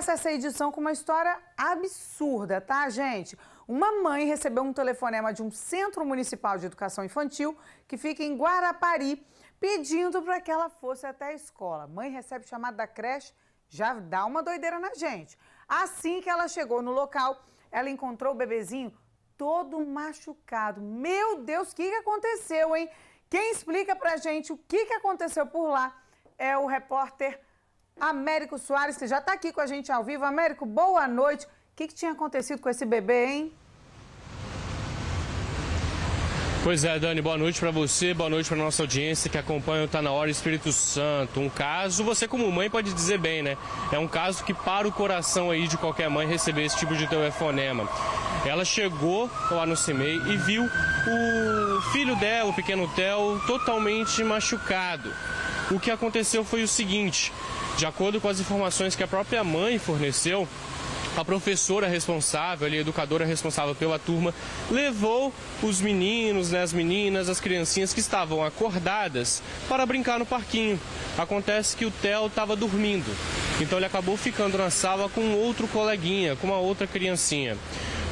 começa essa edição com uma história absurda, tá, gente? Uma mãe recebeu um telefonema de um Centro Municipal de Educação Infantil que fica em Guarapari, pedindo para que ela fosse até a escola. Mãe recebe chamado da creche, já dá uma doideira na gente. Assim que ela chegou no local, ela encontrou o bebezinho todo machucado. Meu Deus, o que aconteceu, hein? Quem explica pra gente o que aconteceu por lá é o repórter Américo Soares, que já está aqui com a gente ao vivo. Américo, boa noite. O que tinha acontecido com esse bebê, hein? Pois é, Dani, boa noite para você, boa noite para nossa audiência que acompanha o Tá Na Hora Espírito Santo. Um caso, você como mãe pode dizer bem, né? É um caso que para o coração aí de qualquer mãe receber esse tipo de telefonema. Ela chegou lá no CIMEI e viu o filho dela, o pequeno Theo, totalmente machucado. O que aconteceu foi o seguinte: de acordo com as informações que a própria mãe forneceu, a professora responsável, a educadora responsável pela turma, levou os meninos, né, as meninas, as criancinhas que estavam acordadas para brincar no parquinho. Acontece que o Theo estava dormindo, então ele acabou ficando na sala com outro coleguinha, com uma outra criancinha.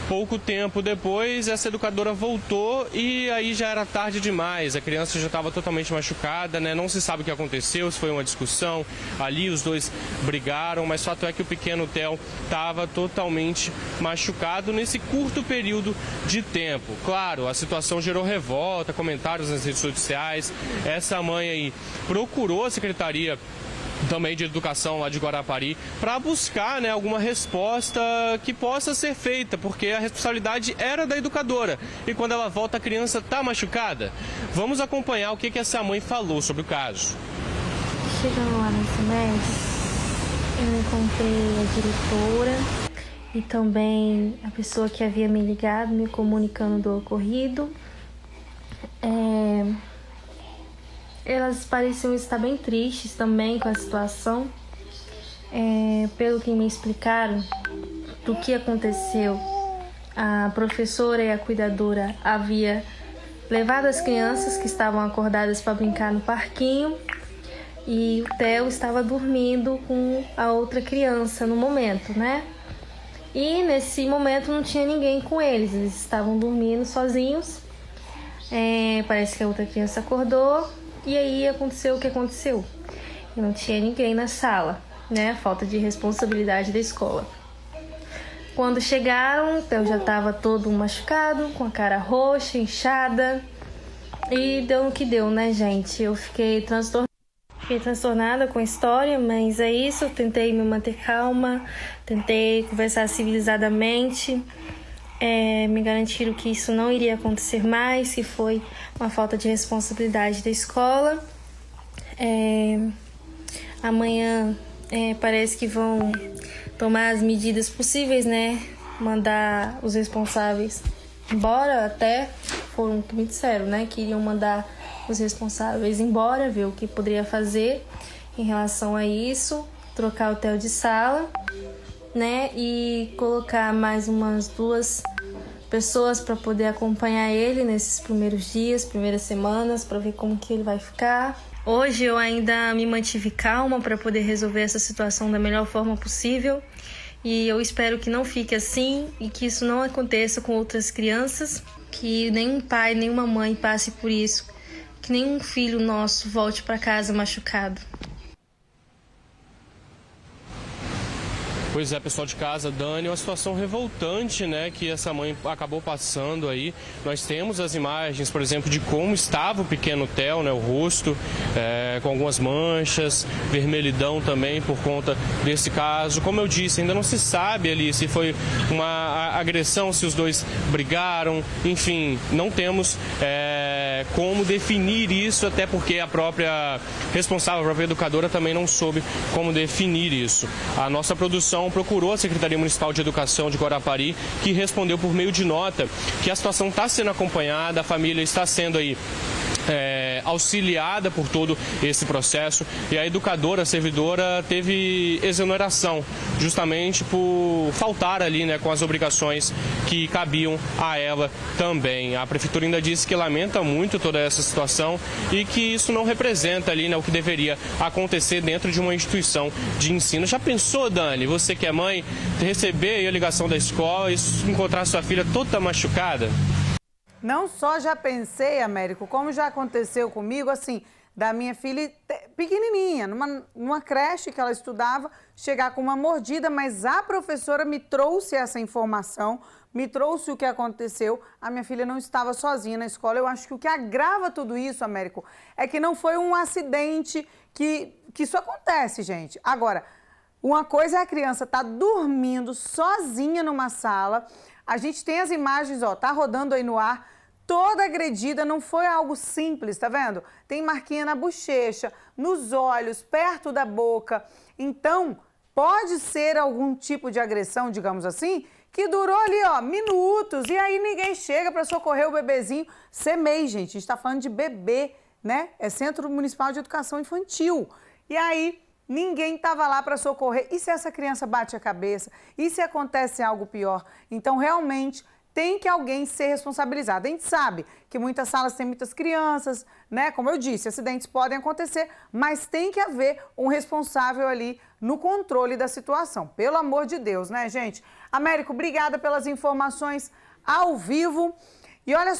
Pouco tempo depois, essa educadora voltou e aí já era tarde demais. A criança já estava totalmente machucada, né? Não se sabe o que aconteceu, se foi uma discussão. Ali os dois brigaram, mas fato é que o pequeno Theo estava totalmente machucado nesse curto período de tempo. Claro, a situação gerou revolta, comentários nas redes sociais. Essa mãe aí procurou a secretaria também de educação lá de Guarapari para buscar, né, alguma resposta que possa ser feita, porque a responsabilidade era da educadora e quando ela volta a criança está machucada. Vamos acompanhar o que essa mãe falou sobre o caso. Chegando lá nesse mês, eu encontrei a diretora e também a pessoa que havia me ligado, me comunicando do ocorrido. Elas pareciam estar bem tristes também com a situação. Pelo que me explicaram do que aconteceu, a professora e a cuidadora havia levado as crianças que estavam acordadas para brincar no parquinho e o Theo estava dormindo com a outra criança no momento, né? E nesse momento não tinha ninguém com eles, eles estavam dormindo sozinhos. Parece que a outra criança acordou. E aí aconteceu o que aconteceu. Não tinha ninguém na sala, né? Falta de responsabilidade da escola. Quando chegaram, o Theo já estava todo machucado, com a cara roxa, inchada. E deu no que deu, né, gente? Eu fiquei transtornada com a história, mas é isso. Eu tentei me manter calma, tentei conversar civilizadamente. Me garantiram que isso não iria acontecer mais, que foi uma falta de responsabilidade da escola. Amanhã parece que vão tomar as medidas possíveis, né? Mandar os responsáveis embora, até foram que me disseram, né? Que iriam mandar os responsáveis embora, ver o que poderia fazer em relação a isso, trocar o Theo de sala, né, e colocar mais umas 2 pessoas para poder acompanhar ele nesses primeiros dias, primeiras semanas, para ver como que ele vai ficar. Hoje eu ainda me mantive calma para poder resolver essa situação da melhor forma possível e eu espero que não fique assim e que isso não aconteça com outras crianças, que nenhum pai, nenhuma mãe passe por isso, que nenhum filho nosso volte para casa machucado. Pois é, pessoal de casa, Dani, uma situação revoltante, né, que essa mãe acabou passando aí. Nós temos as imagens, por exemplo, de como estava o pequeno Theo, né, o rosto, com algumas manchas, vermelhidão também por conta desse caso. Como eu disse, ainda não se sabe ali se foi uma agressão, se os dois brigaram, enfim, não temos como definir isso, até porque a própria responsável, a própria educadora também não soube como definir isso. A nossa produção procurou a Secretaria Municipal de Educação de Guarapari, que respondeu por meio de nota que a situação está sendo acompanhada, a família está sendo aí auxiliada por todo esse processo, e a educadora, a servidora, teve exoneração, justamente por faltar ali, né, com as obrigações que cabiam a ela também. A prefeitura ainda disse que lamenta muito toda essa situação e que isso não representa ali, né, o que deveria acontecer dentro de uma instituição de ensino. Já pensou, Dani, você que é mãe, receber a ligação da escola e encontrar sua filha toda machucada? Não só já pensei, Américo, como já aconteceu comigo, assim, da minha filha pequenininha, numa creche que ela estudava, chegar com uma mordida, mas a professora me trouxe essa informação, me trouxe o que aconteceu. A minha filha não estava sozinha na escola. Eu acho que o que agrava tudo isso, Américo, é que não foi um acidente que isso acontece, gente. Agora, uma coisa é a criança estar dormindo sozinha numa sala. A gente tem as imagens, ó, tá rodando aí no ar, toda agredida, não foi algo simples, tá vendo? Tem marquinha na bochecha, nos olhos, perto da boca. Então, pode ser algum tipo de agressão, digamos assim, que durou ali, ó, minutos, e aí ninguém chega para socorrer o bebezinho. CEMEI, gente, a gente tá falando de bebê, né? É Centro Municipal de Educação Infantil. E aí, ninguém estava lá para socorrer. E se essa criança bate a cabeça? E se acontece algo pior? Então, realmente, tem que alguém ser responsabilizado. A gente sabe que muitas salas têm muitas crianças, né? Como eu disse, acidentes podem acontecer, mas tem que haver um responsável ali no controle da situação. Pelo amor de Deus, né, gente? Américo, obrigada pelas informações ao vivo. E olha só,